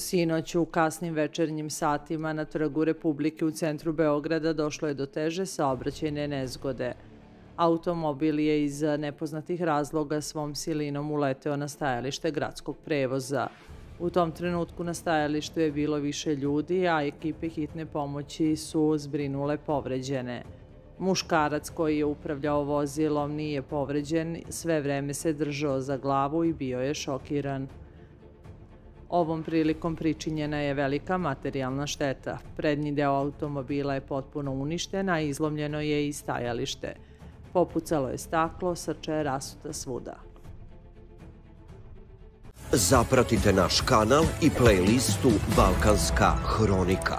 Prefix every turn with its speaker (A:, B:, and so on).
A: Sinoć u kasnim večernjim satima na Trgu Republike u centru Beograda došlo je do teže saobraćajne nezgode. Automobil je iz nepoznatih razloga svom silinom uleteo na stajalište gradskog prevoza. U tom trenutku na stajalištu je bilo više ljudi, a ekipe hitne pomoći su zbrinule povređene. Muškarac koji je upravljao vozilom nije povređen, sve vreme se držao za glavu i bio je šokiran. Ovom prilikom pričinjena je velika materijalna šteta. Prednji deo automobila je potpuno uništen, a izlomljeno je i stajalište. Popucalo je staklo, srča je rasuta svuda.
B: Zapratite naš kanal i playlistu Balkanska hronika.